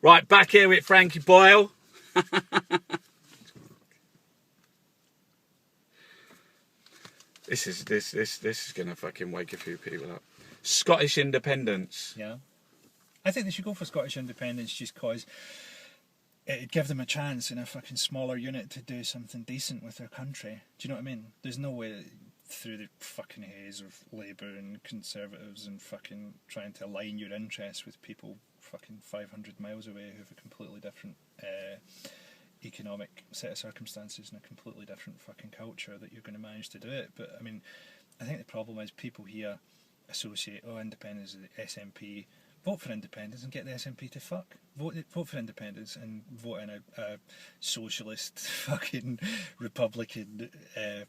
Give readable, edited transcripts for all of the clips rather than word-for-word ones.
Right, back here with Frankie Boyle. This is gonna fucking wake a few people up. Scottish independence. Yeah. I think they should go for Scottish independence just because it'd give them a chance in a fucking smaller unit to do something decent with their country. Do you know what I mean? There's no way through the fucking haze of Labour and Conservatives and fucking trying to align your interests with people fucking 500 miles away who have a completely different economic set of circumstances and a completely different fucking culture that you're going to manage to do it. But I mean, I think the problem is people here associate independence with the SNP. Vote for independence and get the SNP to fuck. Vote for independence and vote in a socialist fucking Republican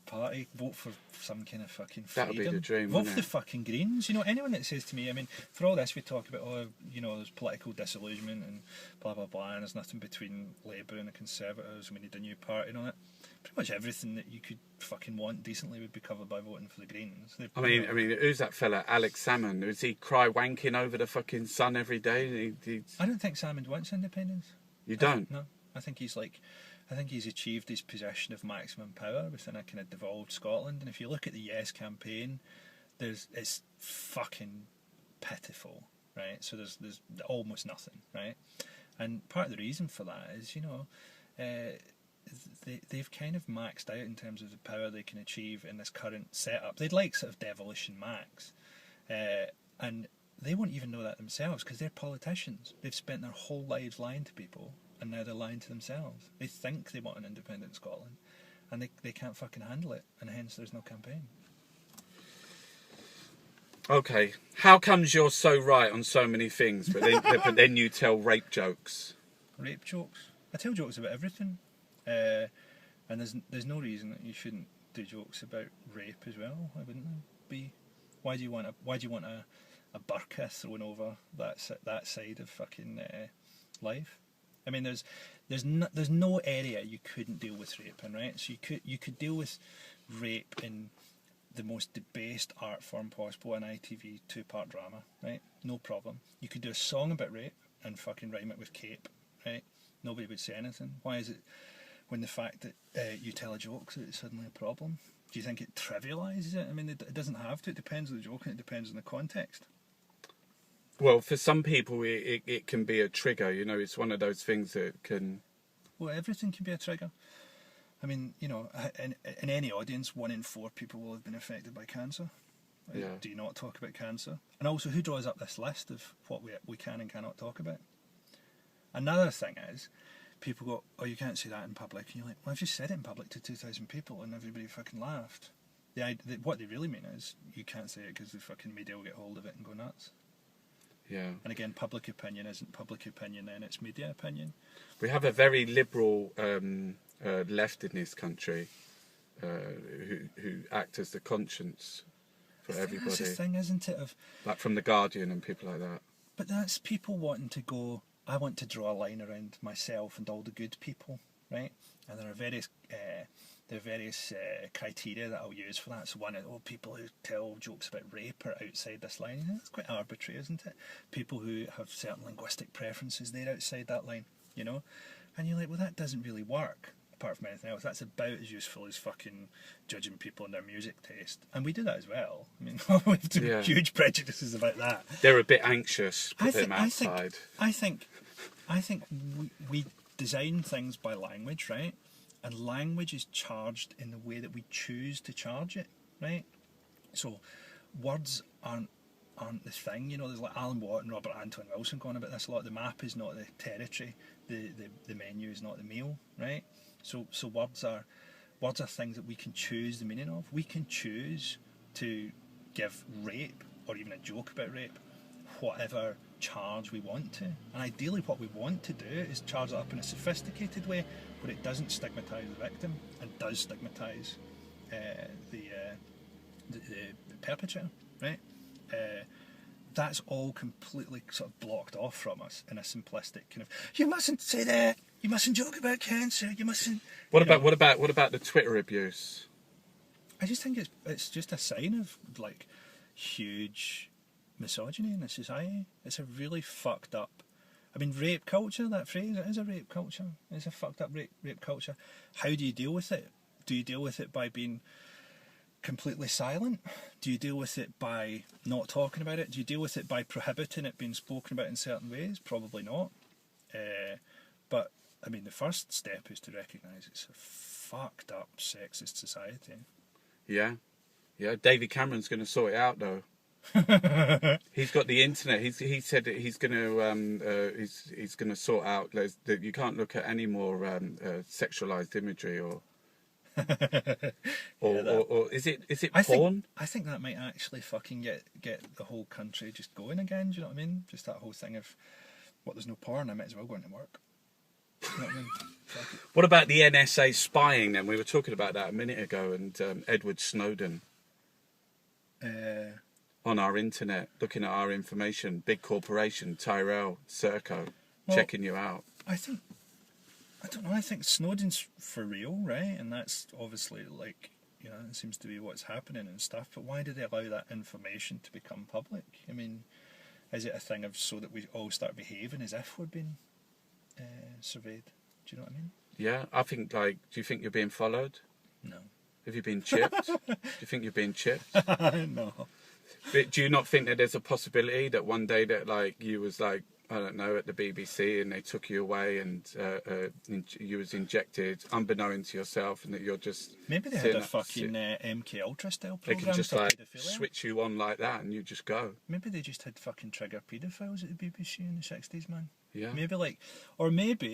party. Vote for some kind of fucking freedom. That'll be the dream. Vote for the fucking Greens. You know, anyone that says to me, I mean, for all this we talk about, there's political disillusionment and blah blah blah, and there's nothing between Labour and the Conservatives. We need a new party and all that. Pretty much everything that you could fucking want decently would be covered by voting for the Greens. I mean, who's that fella, Alex Salmond? Does he cry wanking over the fucking sun every day? I don't think Salmond wants independence. You don't? No, I think he's achieved his position of maximum power within a kind of devolved Scotland. And if you look at the Yes campaign, it's fucking pitiful, right? So there's almost nothing, right? And part of the reason for that is, they've kind of maxed out in terms of the power they can achieve in this current setup. They'd like sort of devilish and max, and they won't even know that themselves because they're politicians. They've spent their whole lives lying to people, and now they're lying to themselves. They think they want an independent Scotland, and they can't fucking handle it, and hence there's no campaign. Okay, how comes you're so right on so many things, but then you tell rape jokes? Rape jokes? I tell jokes about everything. And there's no reason that you shouldn't do jokes about rape as well. I wouldn't be. Why do you want a burqa thrown over that side of fucking life? I mean, there's no area you couldn't deal with rape in, right? So you could deal with rape in the most debased art form possible, an ITV 2-part drama, right? No problem. You could do a song about rape and fucking rhyme it with cape, right? Nobody would say anything. Why is it? When the fact that you tell a joke, so it's suddenly a problem? Do you think it trivialises it? I mean, it doesn't have to. It depends on the joke and it depends on the context. Well, for some people, it can be a trigger. It's one of those things that can... Well, everything can be a trigger. I mean, in any audience, 1 in 4 people will have been affected by cancer. Yeah. Do you not talk about cancer? And also, who draws up this list of what we can and cannot talk about? Another thing is, people go, oh, you can't say that in public. And you're like, well, I've just said it in public to 2,000 people and everybody fucking laughed. What they really mean is, you can't say it because the fucking media will get hold of it and go nuts. Yeah. And again, public opinion isn't public opinion then, it's media opinion. We have a very liberal left in this country who act as the conscience for everybody. That's the thing, isn't it? Like from The Guardian and people like that. But that's people wanting to go, I want to draw a line around myself and all the good people, right? And there are various criteria that I'll use for that. So one is, people who tell jokes about rape are outside this line. That's quite arbitrary, isn't it? People who have certain linguistic preferences, they're outside that line, And you're like, well, that doesn't really work, apart from anything else. That's about as useful as fucking judging people on their music taste. And we do that as well. I mean, we have huge prejudices about that. They're a bit anxious, put them outside. I think we design things by language, right? And language is charged in the way that we choose to charge it, right? So words aren't the thing, There's like Alan Watt and Robert Anton Wilson going about this a lot. The map is not the territory, the menu is not the meal, right? So words are things that we can choose the meaning of. We can choose to give rape or even a joke about rape whatever charge we want to, and ideally what we want to do is charge it up in a sophisticated way where it doesn't stigmatise the victim and does stigmatise the perpetrator, right? That's all completely sort of blocked off from us in a simplistic kind of, you mustn't say that, you mustn't joke about cancer, you mustn't. What about the Twitter abuse? I just think it's just a sign of like huge misogyny in the society. It's a really fucked up I mean, rape culture, that phrase, it is a rape culture. It's a fucked up rape culture. How do you deal with it? Do you deal with it by being completely silent? Do you deal with it by not talking about it? Do you deal with it by prohibiting it being spoken about in certain ways? Probably not. But, I mean, the first step is to recognise it's a fucked up sexist society. Yeah. David Cameron's going to sort it out, though. He's got the internet. He said that he's going to sort out that you can't look at any more sexualized imagery or is it porn? I think that might actually fucking get the whole country just going again. Do you know what I mean? Just that whole thing of, there's no porn, I might as well go into work. You know what I mean? What about the NSA spying then? We were talking about that a minute ago, and Edward Snowden. On our internet, looking at our information, big corporation, Tyrell, Serco, checking you out. I don't know, I think Snowden's for real, right? And that's obviously it seems to be what's happening and stuff, but why do they allow that information to become public? I mean, is it a thing of so that we all start behaving as if we're being surveyed? Do you know what I mean? Yeah, I think, do you think you're being followed? No. Have you been chipped? Do you think you're being chipped? No. But do you not think that there's a possibility that one day that you was I don't know, at the BBC and they took you away and you was injected unbeknown to yourself, and that you're just maybe they had a fucking MK Ultra style program. They can just switch you on like that and you just go. Maybe they just had fucking trigger paedophiles at the BBC in the 60s, man. Yeah. Maybe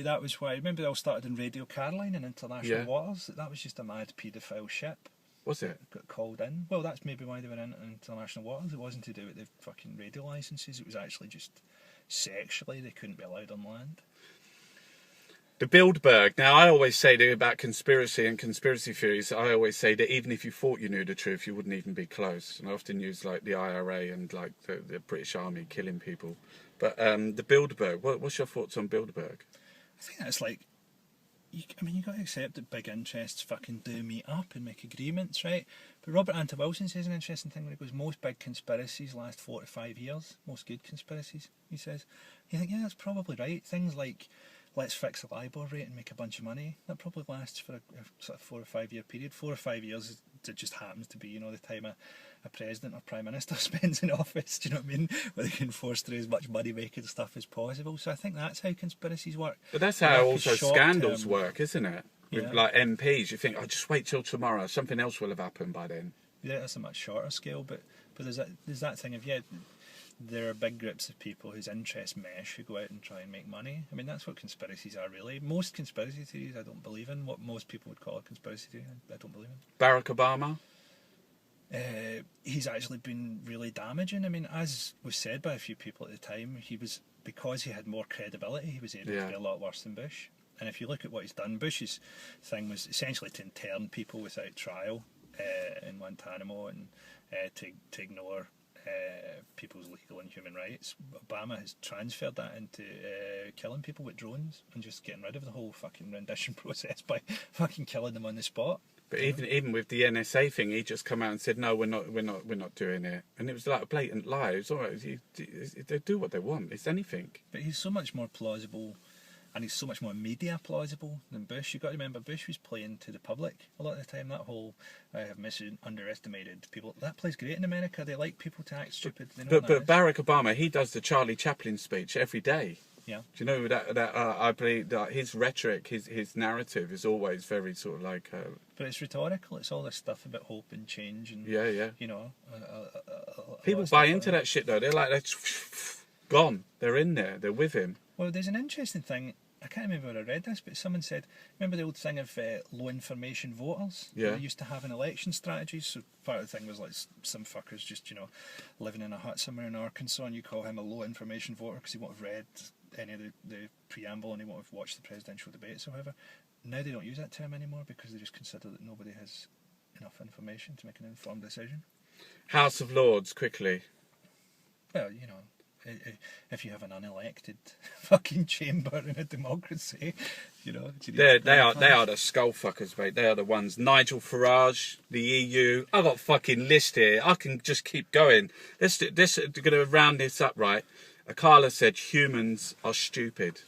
that was why. Maybe they all started in Radio Caroline and International Waters. That was just a mad paedophile ship. Was it? Got called in. Well, that's maybe why they were in International Waters. It wasn't to do with the fucking radio licences. It was actually just sexually they couldn't be allowed on land. The Bilderberg. Now, I always say about conspiracy and conspiracy theories, I always say that even if you thought you knew the truth, you wouldn't even be close. And I often use the IRA and the British Army killing people. But the Bilderberg, what's your thoughts on Bilderberg? I think that's you got to accept that big interests fucking do meet up and make agreements, right? But Robert Anton Wilson says an interesting thing when he goes, most big conspiracies last 4 to 5 years. Most good conspiracies, he says. You think, yeah, that's probably right. Things like, let's fix the LIBOR rate and make a bunch of money, that probably lasts for a sort of 4 or 5 year period. 4 or 5 years, it just happens to be, the time a president or prime minister spends in office, do you know what I mean? Where they can force through as much money making stuff as possible. So I think that's how conspiracies work. But that's how also scandals work, isn't it? With MPs, you think, just wait till tomorrow, something else will have happened by then. Yeah, that's a much shorter scale, but there's that thing of, there are big groups of people whose interests mesh who go out and try and make money. I mean, that's what conspiracies are, really. Most conspiracy theories I don't believe in. What most people would call a conspiracy theory, I don't believe in. Barack Obama? He's actually been really damaging. I mean, as was said by a few people at the time, because he had more credibility, he was able to be a lot worse than Bush. And if you look at what he's done, Bush's thing was essentially to intern people without trial in Guantanamo and to ignore people's legal and human rights. Obama has transferred that into killing people with drones and just getting rid of the whole fucking rendition process by fucking killing them on the spot. But even with the NSA thing, he just come out and said, no, we're not doing it. And it was like a blatant lie. It was all right. They do what they want. It's anything. But he's so much more plausible, and he's so much more media plausible than Bush. You've got to remember, Bush was playing to the public a lot of the time. That whole, I have underestimated people. That plays great in America. They like people to act stupid. But Barack Obama, he does the Charlie Chaplin speech every day. Yeah. Do you know that I believe that his rhetoric, his narrative is always very sort of But it's rhetorical. It's all this stuff about hope and change and people buy into that shit though. They're that's gone. They're in there. They're with him. Well, there's an interesting thing. I can't remember where I read this, but someone said, remember the old thing of low information voters? Yeah. They used to have in election strategies. So part of the thing was some fuckers just living in a hut somewhere in Arkansas, and you call him a low information voter because he won't have read any of the preamble and he won't have watched the presidential debates or whatever. Now they don't use that term anymore because they just consider that nobody has enough information to make an informed decision. House of Lords, quickly. Well, if you have an unelected fucking chamber in a democracy, they are the skullfuckers, mate. They are the ones. Nigel Farage, the EU. I got a fucking list here. I can just keep going. Let's going to round this up, right? Akala said humans are stupid.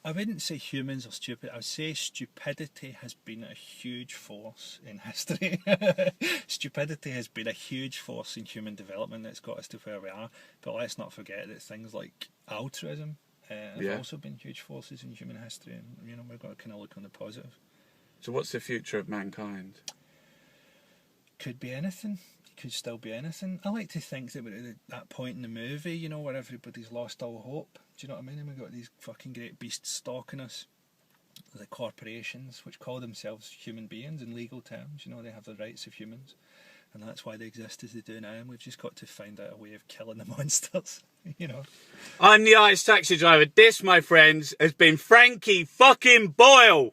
I wouldn't say humans are stupid. I would say stupidity has been a huge force in history. Stupidity has been a huge force in human development that's got us to where we are. But let's not forget that things like altruism have also been huge forces in human history. And, you know, we've got to kind of look on the positive. So what's the future of mankind? Could be anything. Could still be anything. I like to think that we're at that point in the movie, you know, where everybody's lost all hope. Do you know what I mean? And we've got these fucking great beasts stalking us. The corporations, which call themselves human beings in legal terms, you know, they have the rights of humans. And that's why they exist as they do now. And we've just got to find out a way of killing the monsters, you know. I'm the Irish taxi driver. This, my friends, has been Frankie fucking Boyle.